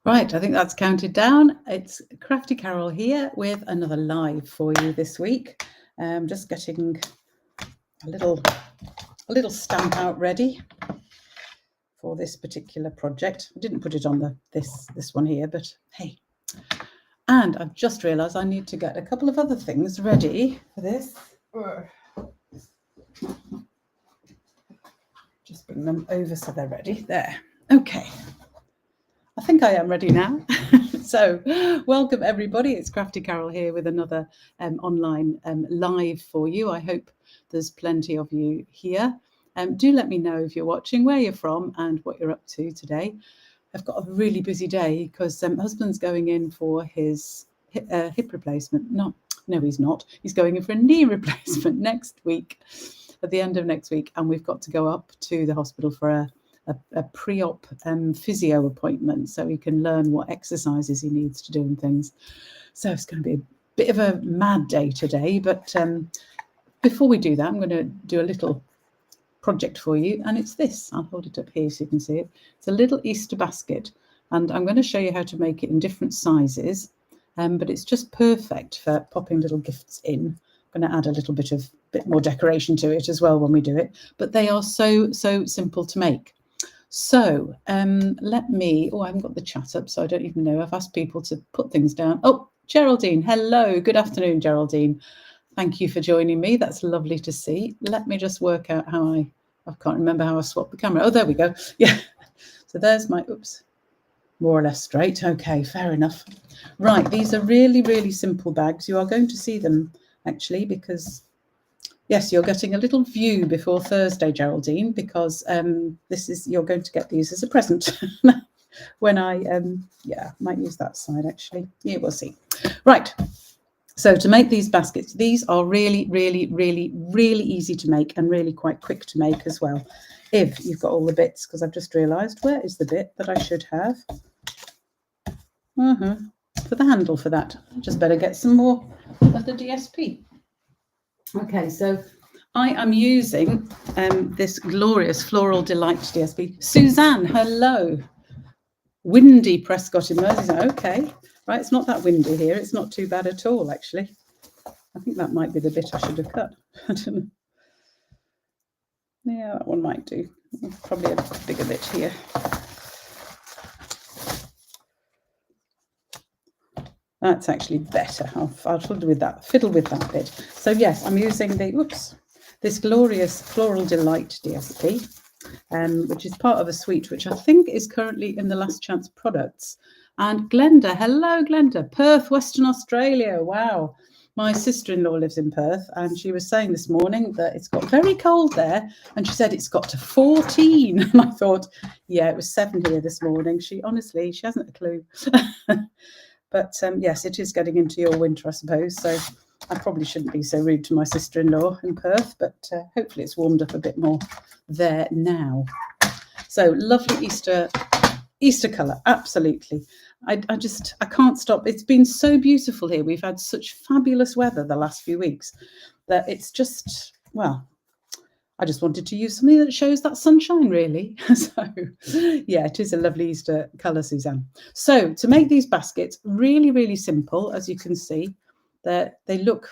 Right, I think that's counted down. It's Crafty Carol here with another live for you this week. Just getting a little stamp out ready for this particular project. I didn't put it on this one here, but hey. And I've just realised I need to get a couple of other things ready for this. Just bring them over so they're ready. There. Okay. I think I am ready now. So welcome everybody. It's Crafty Carol here with another online live for you. I hope there's plenty of you here. Do let me know if you're watching, where you're from and what you're up to today. I've got a really busy day because husband's going in for his hip replacement. No, he's not. He's going in for a knee replacement next week, at the end of next week. And we've got to go up to the hospital for a pre-op physio appointment so he can learn what exercises he needs to do and things. So it's going to be a bit of a mad day today, but before we do that, I'm going to do a little project for you, and it's this. I'll hold it up here so you can see it. It's a little Easter basket, and I'm going to show you how to make it in different sizes, but it's just perfect for popping little gifts in. I'm going to add a little bit more decoration to it as well when we do it, but they are so simple to make. So I haven't got the chat up, so I don't even know. I've asked people to put things down. Oh, Geraldine, hello. Good afternoon, Geraldine. Thank you for joining me. That's lovely to see. Let me just work out how I can't remember how I swapped the camera. Oh, there we go. Yeah. So there's my, more or less straight. Okay, fair enough. Right, these are really simple bags. You are going to see them actually because yes, you're getting a little view before Thursday, Geraldine, because you're going to get these as a present when I might use that side actually. Yeah, we'll see. Right. So to make these baskets, these are really easy to make and really quite quick to make as well. If you've got all the bits, because I've just realised where is the bit that I should have for the handle for that. I just better get some more of the DSP. Okay, so I am using this glorious Floral Delight DSP. Suzanne, hello. Windy Prescott in Merseyside. Okay, right, it's not that windy here. It's not too bad at all, actually. I think that might be the bit I should have cut. I don't know. Yeah, that one might do. Probably a bigger bit here. That's actually better. I'll fiddle with that bit. So yes, I'm using this glorious Floral Delight DSP, which is part of a suite which I think is currently in the Last Chance products. And Glenda, hello Glenda, Perth, Western Australia. Wow. My sister-in-law lives in Perth, and she was saying this morning that it's got very cold there, and she said it's got to 14. And I thought, yeah, it was 7 here this morning. She hasn't a clue. But yes, it is getting into your winter, I suppose. So I probably shouldn't be so rude to my sister-in-law in Perth, but hopefully it's warmed up a bit more there now. So lovely Easter colour, absolutely. I can't stop. It's been so beautiful here. We've had such fabulous weather the last few weeks that it's just, well, I just wanted to use something that shows that sunshine, really. So, yeah, it is a lovely Easter colour, Suzanne. So to make these baskets, really simple, as you can see, they look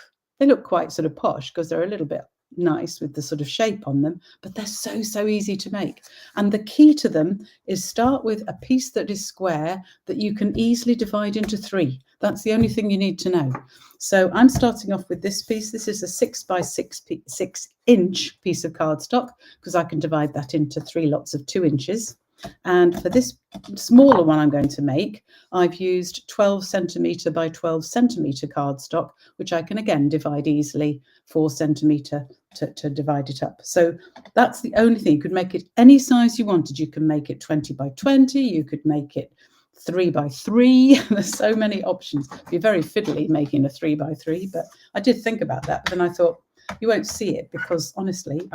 quite sort of posh because they're a little bit nice with the sort of shape on them, but they're so easy to make. And the key to them is start with a piece that is square that you can easily divide into 3. That's the only thing you need to know. So I'm starting off with this piece. This is a 6 by 6 inch piece of cardstock because I can divide that into 3 lots of 2 inches. And for this smaller one I'm going to make, I've used 12 centimetre by 12 centimetre cardstock, which I can again divide easily 4 centimetre to divide it up. So that's the only thing. You could make it any size you wanted. You can make it 20 by 20. You could make it 3 by 3. There's so many options. It'd be very fiddly making a 3 by 3, but I did think about that. But then I thought you won't see it because honestly,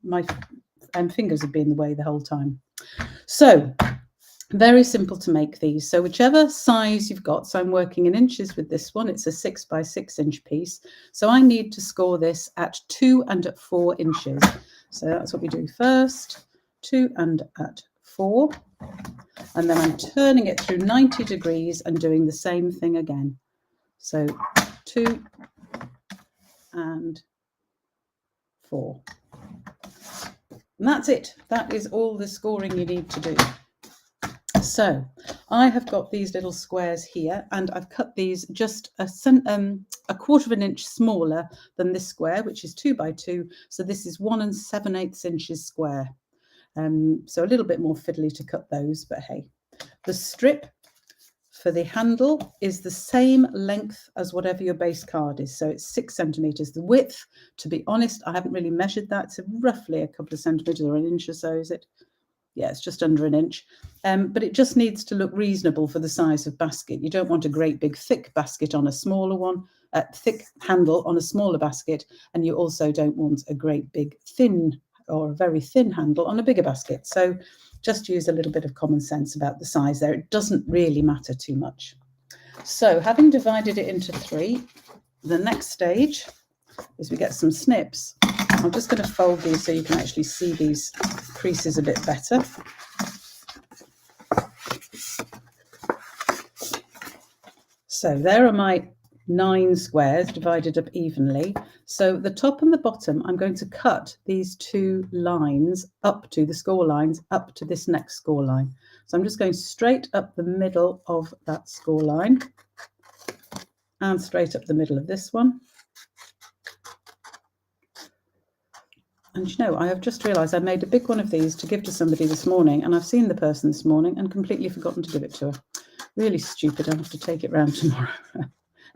my fingers have been in the way the whole time. So very simple to make these. So whichever size you've got, so I'm working in inches with this one. It's a 6 by 6 inch piece. So I need to score this at 2 and at 4 inches. So that's what we do first, 2 and at 4. And then I'm turning it through 90 degrees and doing the same thing again. So 2 and 4. And that's it. That is all the scoring you need to do. So I have got these little squares here, and I've cut these just a 1/4 of an inch smaller than this square, which is 2 by 2. So this is 1 7/8 inches square. So a little bit more fiddly to cut those, but hey. The strip for the handle is the same length as whatever your base card is. So it's 6 centimeters. The width, to be honest, I haven't really measured that. So roughly a couple of centimeters or an inch or so, is it? Yeah, it's just under an inch. But it just needs to look reasonable for the size of basket. You don't want a great big thick basket on a smaller one, thick handle on a smaller basket. And you also don't want a great big thin or a very thin handle on a bigger basket. So just use a little bit of common sense about the size there. It doesn't really matter too much. So having divided it into 3, the next stage is we get some snips. I'm just going to fold these so you can actually see these creases a bit better. So there are my 9 squares divided up evenly. So the top and the bottom, I'm going to cut these 2 lines up to the score lines, up to this next score line. So I'm just going straight up the middle of that score line and straight up the middle of this one. And you know, I have just realised I made a big one of these to give to somebody this morning, and I've seen the person this morning and completely forgotten to give it to her. Really stupid. I'll have to take it round tomorrow.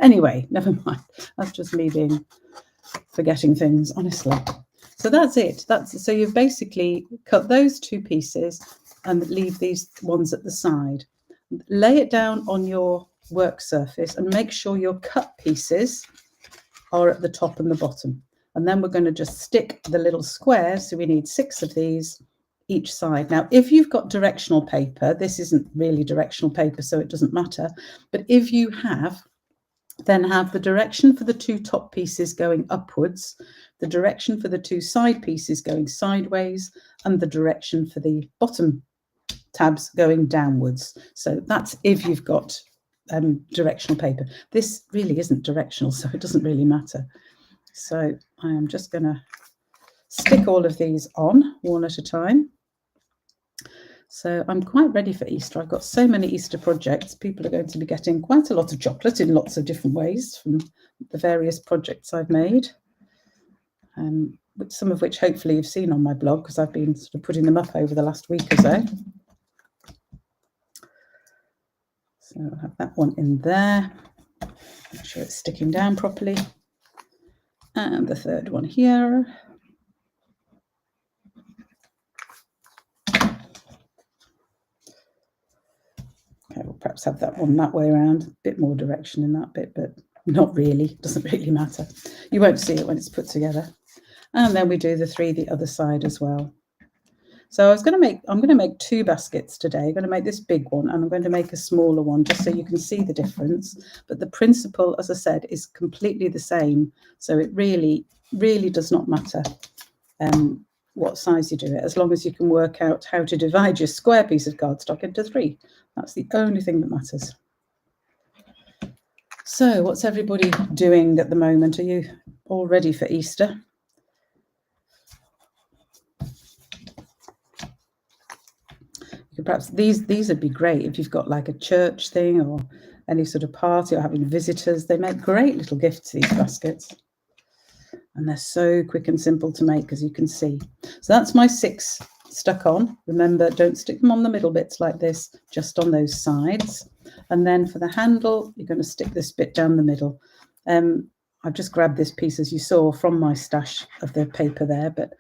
Anyway, never mind. That's just me forgetting things, honestly. So that's it. So you've basically cut those 2 pieces and leave these ones at the side. Lay it down on your work surface and make sure your cut pieces are at the top and the bottom. And then we're going to just stick the little squares. So we need 6 of these each side. Now, if you've got directional paper, this isn't really directional paper, so it doesn't matter. But if you have, then have the direction for the 2 top pieces going upwards, the direction for the 2 side pieces going sideways, and the direction for the bottom tabs going downwards. So that's if you've got directional paper. This really isn't directional, so it doesn't really matter. So I am just going to stick all of these on one at a time. So I'm quite ready for Easter. I've got so many Easter projects. People are going to be getting quite a lot of chocolate in lots of different ways from the various projects I've made, some of which hopefully you've seen on my blog because I've been sort of putting them up over the last week or so. So I'll have that one in there. Make sure it's sticking down properly. And the third one here. Okay, we'll perhaps have that one that way around. A bit more direction in that bit, but not really. Doesn't really matter. You won't see it when it's put together. And then we do the 3 the other side as well. So I'm going to make 2 baskets today. I'm going to make this big one and I'm going to make a smaller one just so you can see the difference. But the principle, as I said, is completely the same. So it really, really does not matter what size you do it, as long as you can work out how to divide your square piece of cardstock into 3. That's the only thing that matters. So what's everybody doing at the moment? Are you all ready for Easter? Perhaps these would be great if you've got like a church thing or any sort of party or having visitors. They make great little gifts, these baskets. And they're so quick and simple to make, as you can see. So that's my 6 stuck on. Remember, don't stick them on the middle bits like this, just on those sides. And then for the handle, you're going to stick this bit down the middle. I've just grabbed this piece, as you saw, from my stash of the paper there. But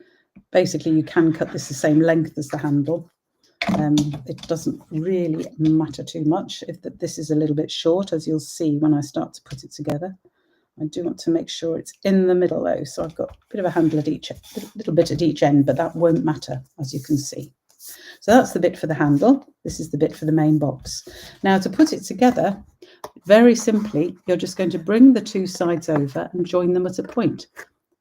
basically, you can cut this the same length as the handle. It doesn't really matter too much if this is a little bit short, as you'll see when I start to put it together. I do want to make sure it's in the middle though, so I've got a bit of a handle at each, little bit at each end, but that won't matter, as you can see. So that's the bit for the handle. This is the bit for the main box. Now to put it together, very simply, you're just going to bring the 2 sides over and join them at a point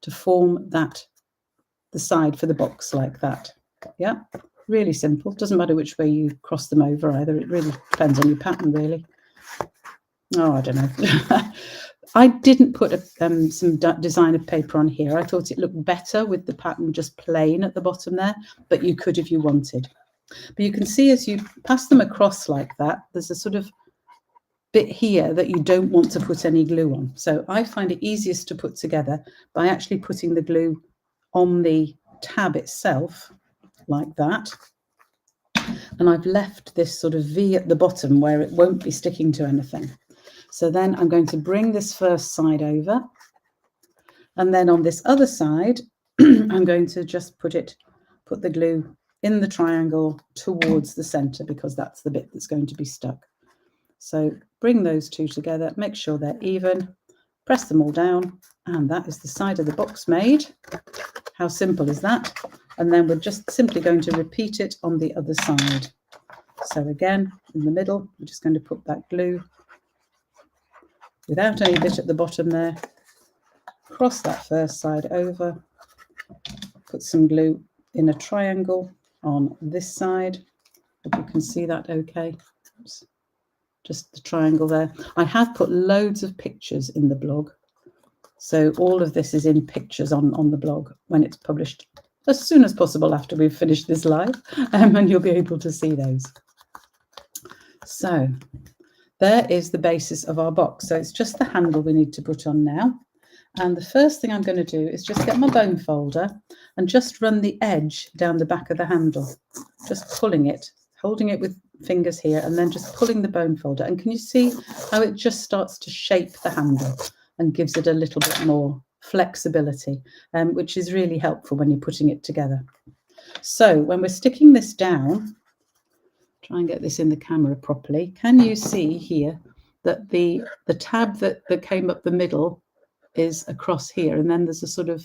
to form the side for the box like that. Yeah. Really simple. Doesn't matter which way you cross them over either. It really depends on your pattern, really. Oh, I don't know. I didn't put some designer paper on here. I thought it looked better with the pattern just plain at the bottom there, but you could if you wanted. But you can see as you pass them across like that, there's a sort of bit here that you don't want to put any glue on. So I find it easiest to put together by actually putting the glue on the tab itself like that. And I've left this sort of V at the bottom where it won't be sticking to anything. So then I'm going to bring this first side over. And then on this other side, I'm going to just put the glue in the triangle towards the center, because that's the bit that's going to be stuck. So bring those two together, make sure they're even, press them all down, and that is the side of the box made. How simple is that? And then we're just simply going to repeat it on the other side. So again, in the middle, we're just going to put that glue without any bit at the bottom there, cross that first side over, put some glue in a triangle on this side. Hope you can see that okay. Oops. Just the triangle there. I have put loads of pictures in the blog. So all of this is in pictures on the blog when it's published as soon as possible after we've finished this live, and you'll be able to see those. So there is the basis of our box. So it's just the handle we need to put on now. And the first thing I'm going to do is just get my bone folder and just run the edge down the back of the handle, just pulling it, holding it with fingers here, and then just pulling the bone folder. And can you see how it just starts to shape the handle and gives it a little bit more flexibility, which is really helpful when you're putting it together. So when we're sticking this down, try and get this in the camera properly. Can you see here that the tab that came up the middle is across here, and then there's a sort of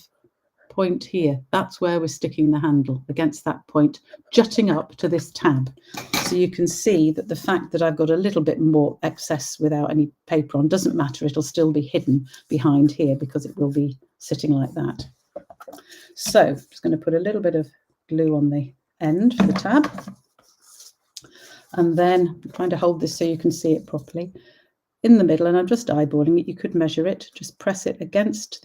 point here? That's where we're sticking the handle, against that point, jutting up to this tab. So you can see that the fact that I've got a little bit more excess without any paper on doesn't matter. It'll still be hidden behind here because it will be sitting like that. So I'm just going to put a little bit of glue on the end for the tab. And then I'm trying to hold this so you can see it properly in the middle, and I'm just eyeballing it. You could measure it, just press it against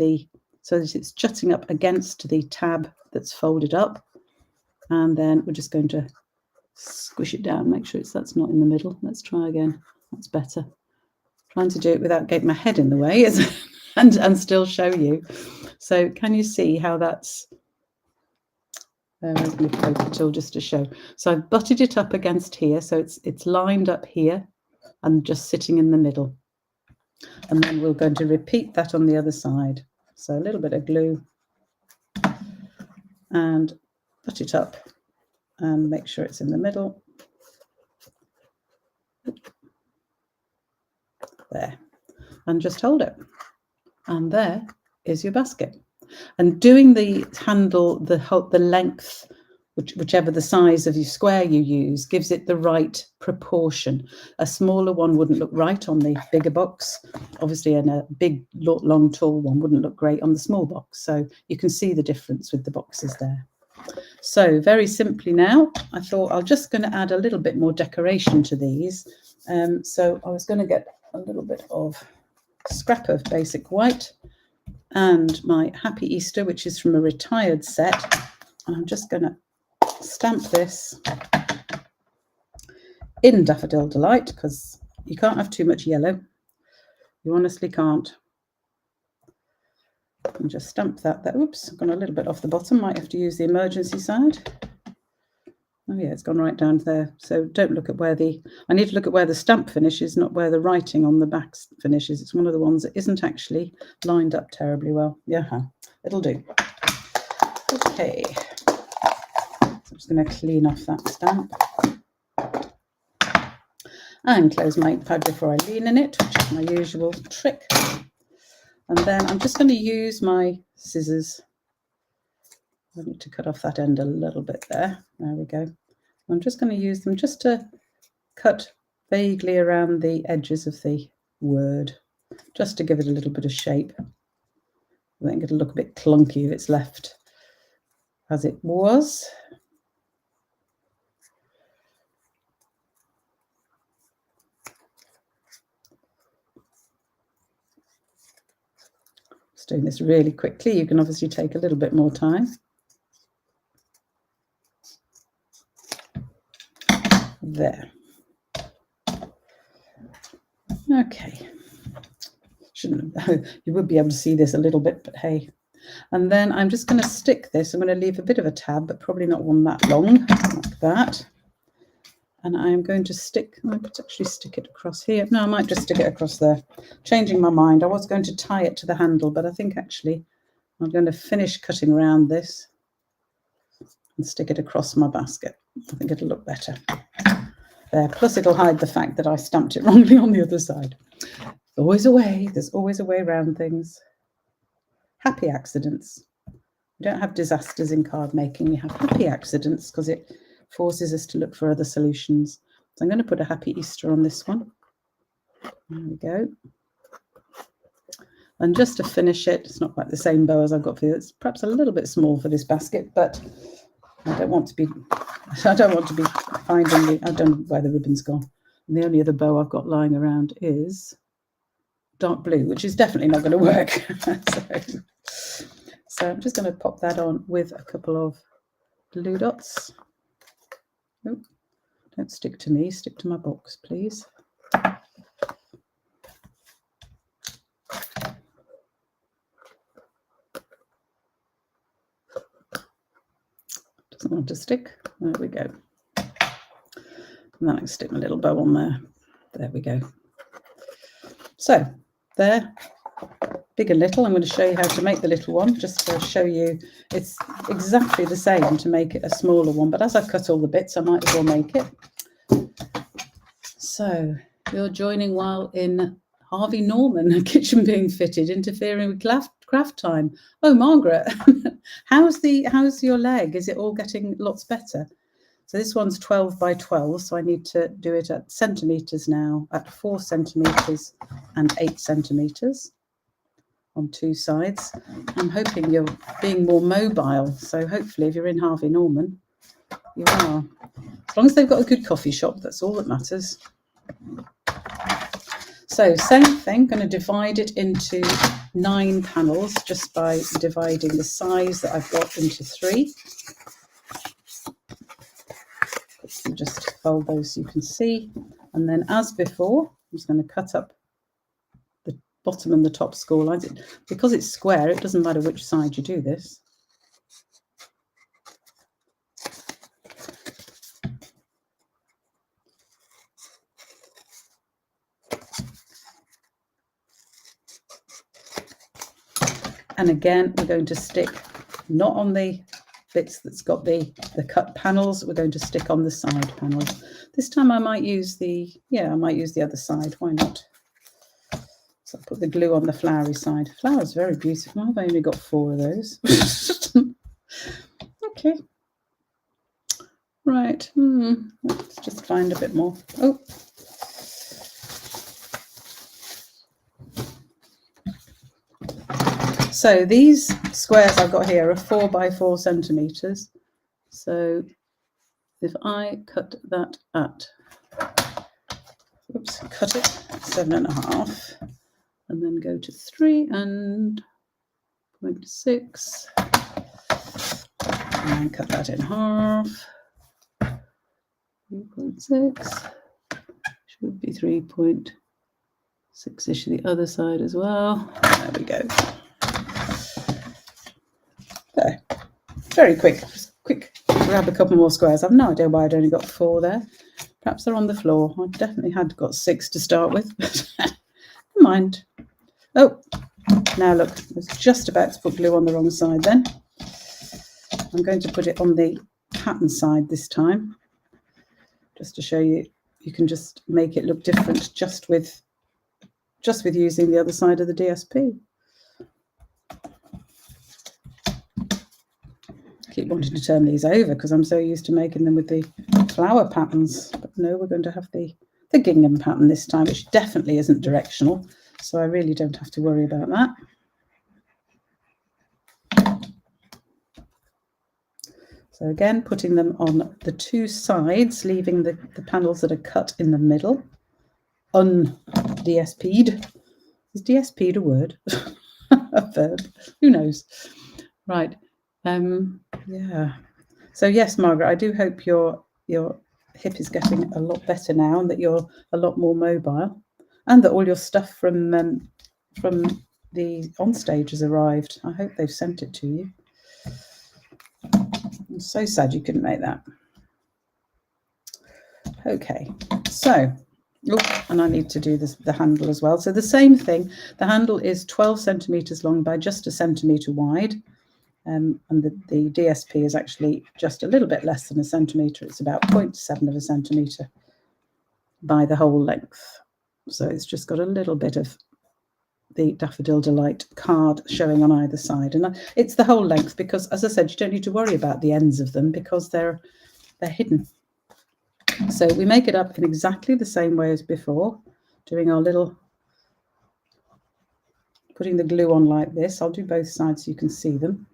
so that it's jutting up against the tab that's folded up. And then we're just going to squish it down, make sure that's not in the middle. Let's try again. That's better. Trying to do it without getting my head in the way and still show you. So can you see how that's Where's my paper tool just to show? So I've butted it up against here, so it's lined up here and just sitting in the middle. And then we're going to repeat that on the other side. So a little bit of glue and put it up and make sure it's in the middle. There. And just hold it. And there is your basket. And doing the handle, the length, whichever the size of your square you use, gives it the right proportion. A smaller one wouldn't look right on the bigger box, obviously, and a big, long, tall one wouldn't look great on the small box. So you can see the difference with the boxes there. So very simply now, I thought I'm just going to add a little bit more decoration to these. So I was going to get a little bit of scrap of basic white and my Happy Easter, which is from a retired set. And I'm just going to stamp this in Daffodil Delight, because you can't have too much yellow. You honestly can't. And just stamp that there. Oops, I've gone a little bit off the bottom. Might have to use the emergency side. Oh yeah, it's gone right down there. So don't look at where I need to look at where the stamp finishes, not where the writing on the back finishes. It's one of the ones that isn't actually lined up terribly well. Yeah, it'll do. Okay. I'm just going to clean off that stamp and close my ink pad before I lean in it, which is my usual trick. And then I'm just going to use my scissors. I need to cut off that end a little bit there. There we go. I'm just going to use them just to cut vaguely around the edges of the word, just to give it a little bit of shape. I think it'll look a bit clunky if it's left as it was. Just doing this really quickly. You can obviously take a little bit more time. There. Okay. Shouldn't have, you would be able to see this a little bit, but hey. And then I'm just going to stick this. I'm going to leave a bit of a tab, but probably not one that long, like that. And I'm going to stick, I might actually stick it across here. No, I might just stick it across there. Changing my mind. I was going to tie it to the handle, but I think actually I'm going to finish cutting around this and stick it across my basket. I think it'll look better. There. Plus it'll hide the fact that I stamped it wrongly on the other side. Always a way. There's always a way around things. Happy accidents. We don't have disasters in card making. We have happy accidents because it forces us to look for other solutions. So I'm going to put a happy Easter on this one. There we go. And just to finish it, it's not quite the same bow as I've got for you. It's perhaps a little bit small for this basket, but I don't want to be finding I don't know where the ribbon's gone. And the only other bow I've got lying around is dark blue, which is definitely not going to work. So I'm just going to pop that on with a couple of blue dots. Oh, don't stick to me, stick to my box, please. Doesn't want to stick. There we go. And then I can stick my little bow on there. There we go. So there, big and little. I'm going to show you how to make the little one, just to show you it's exactly the same to make it a smaller one, but as I've cut all the bits, I might as well make it. So you're joining while in Harvey Norman, a kitchen being fitted, interfering with craft time. Oh, Margaret, how's your leg? Is it all getting lots better? So this one's 12 by 12, so I need to do it at centimetres now, at 4 centimetres and 8 centimetres on two sides. I'm hoping you're being more mobile, so hopefully if you're in Harvey Norman, you are. As long as they've got a good coffee shop, that's all that matters. So same thing, going to divide it into 9 panels just by dividing the size that I've got into 3. Just fold those so you can see, and then as before I'm just going to cut up the bottom and the top score lines. Because it's square, it doesn't matter which side you do this. And again, we're going to stick not on the bits that's got the cut panels, we're going to stick on the side panels. This time I might use the other side, why not? So I'll put the glue on the flowery side. Flower's very beautiful. I've only got 4 of those. Okay. Right. Let's just find a bit more. Oh. So these squares I've got here are 4 by 4 centimetres. So if I cut that at, cut it 7.5, and then go to 3 and 0.6, and cut that in half. 3.6 should be 3.6-ish the other side as well. There we go. There. Very quick. Just quick. Grab a couple more squares. I've no idea why I'd only got 4 there. Perhaps they're on the floor. I definitely had got 6 to start with, but never mind. Oh, now look, I was just about to put glue on the wrong side then. I'm going to put it on the pattern side this time, just to show you, you can just make it look different just with using the other side of the DSP. Keep wanting to turn these over because I'm so used to making them with the flower patterns, but no, we're going to have the gingham pattern this time, which definitely isn't directional, so I really don't have to worry about that. So again, putting them on the 2 sides, leaving the panels that are cut in the middle, un-DSP'd. Is DSP'd a word? a verb. Who knows? Right. Yeah. So yes, Margaret, I do hope your hip is getting a lot better now, and that you're a lot more mobile, and that all your stuff from the onstage has arrived. I hope they've sent it to you. I'm so sad you couldn't make that. Okay, so, and I need to do this, the handle as well. So the same thing, the handle is 12 centimetres long by just a centimetre wide. And the DSP is actually just a little bit less than a centimetre. It's about 0.7 of a centimetre by the whole length. So it's just got a little bit of the Daffodil Delight card showing on either side. And it's the whole length because, as I said, you don't need to worry about the ends of them because they're hidden. So we make it up in exactly the same way as before, doing our little, putting the glue on like this. I'll do both sides so you can see them.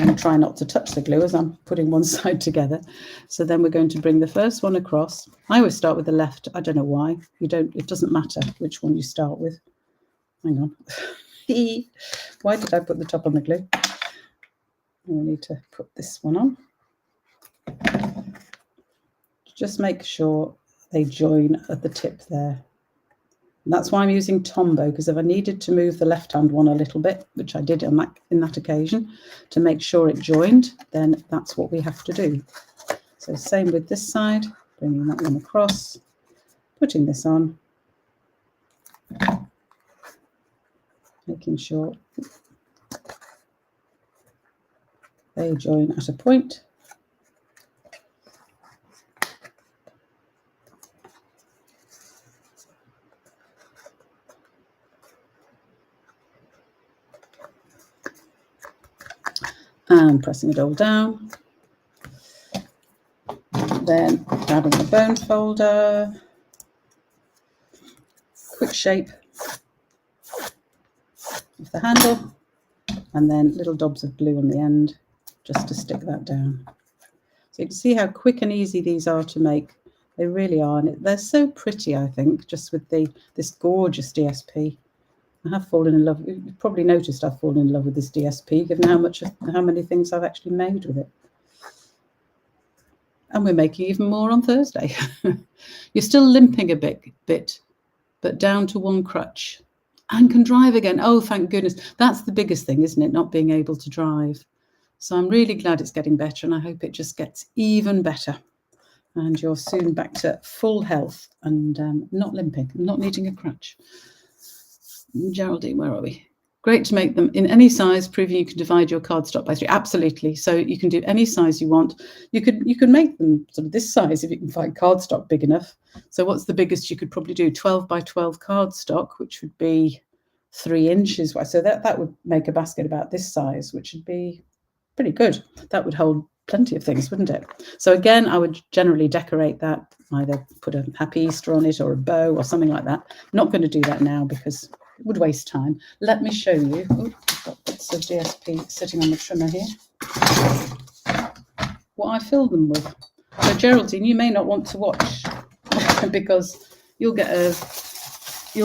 And try not to touch the glue as I'm putting one side together. So then we're going to bring the first one across. I always start with the left. I don't know why. It doesn't matter which one you start with. Hang on. Why did I put the top on the glue? We need to put this one on. Just make sure they join at the tip there. And that's why I'm using Tombow, because if I needed to move the left-hand one a little bit, which I did in that occasion, to make sure it joined, then that's what we have to do. So same with this side, bringing that one across, putting this on, making sure they join at a point. And pressing it all down. Then grabbing the bone folder, quick shape of the handle, and then little dobs of glue on the end just to stick that down. So you can see how quick and easy these are to make. They really are, and they're so pretty, I think, just with this gorgeous DSP. I have fallen in love. You've probably noticed I've fallen in love with this DSP, given how many things I've actually made with it. And we're making even more on Thursday. You're still limping a bit, but down to one crutch and can drive again. Oh, thank goodness. That's the biggest thing, isn't it? Not being able to drive. So I'm really glad it's getting better, and I hope it just gets even better. And you're soon back to full health and not limping, not needing a crutch. Geraldine, where are we? Great to make them in any size, proving you can divide your cardstock by 3. Absolutely. So you can do any size you want. You can make them sort of this size if you can find cardstock big enough. So what's the biggest you could probably do? 12 by 12 cardstock, which would be 3 inches wide. So that would make a basket about this size, which would be pretty good. That would hold plenty of things, wouldn't it? So again, I would generally decorate that, either put a Happy Easter on it or a bow or something like that. I'm not going to do that now because it would waste time. Let me show you. Oh, I've got bits of DSP sitting on the trimmer here. What I filled them with. So Geraldine, you may not want to watch because you'll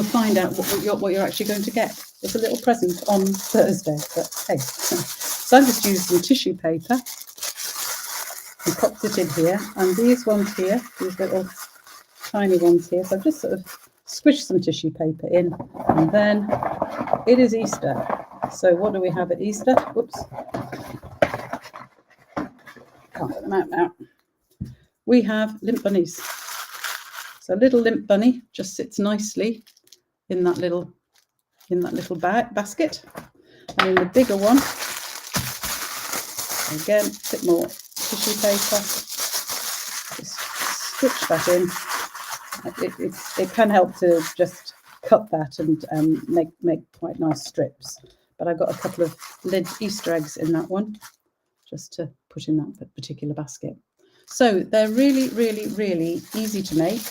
find out what you're actually going to get. It's a little present on Thursday, but hey. So I've just used some tissue paper and popped it in here, and these ones here, these little tiny ones here, so I've just sort of squished some tissue paper in, and then it is Easter. So what do we have at Easter? Whoops. Can't get them out now. We have limp bunnies. So a little limp bunny just sits nicely in that little basket. And in the bigger one, again, a bit more tissue paper. Just stitch that in. It can help to just cut that and make quite nice strips. But I've got a couple of Easter eggs in that one, just to put in that particular basket. So they're really, really, really easy to make.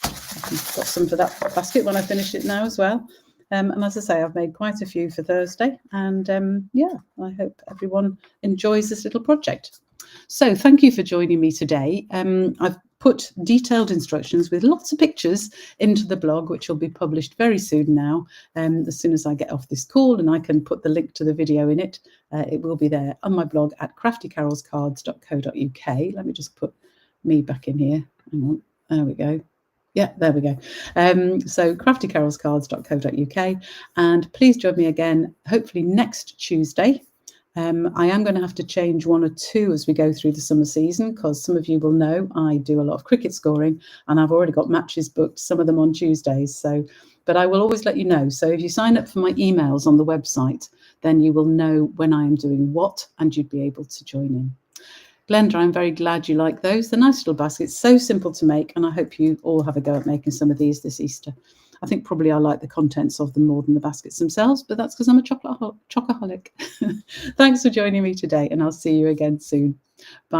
I've got some for that basket when I finish it now as well. And as I say, I've made quite a few for Thursday. And yeah, I hope everyone enjoys this little project. So thank you for joining me today. I've put detailed instructions with lots of pictures into the blog, which will be published very soon now. As soon as I get off this call and I can put the link to the video in it, it will be there on my blog at craftycarolscards.co.uk. Let me just put me back in here. Hang on, there we go. Yeah, there we go. So craftycarolscards.co.uk, and please join me again, hopefully next Tuesday. I am going to have to change one or two as we go through the summer season, because some of you will know I do a lot of cricket scoring and I've already got matches booked, some of them on Tuesdays. So, but I will always let you know. So if you sign up for my emails on the website, then you will know when I am doing what, and you'd be able to join in. Glenda, I'm very glad you like those. They're nice little baskets, so simple to make, and I hope you all have a go at making some of these this Easter. I think probably I like the contents of them more than the baskets themselves, but that's because I'm a chocoholic. Thanks for joining me today, and I'll see you again soon. Bye.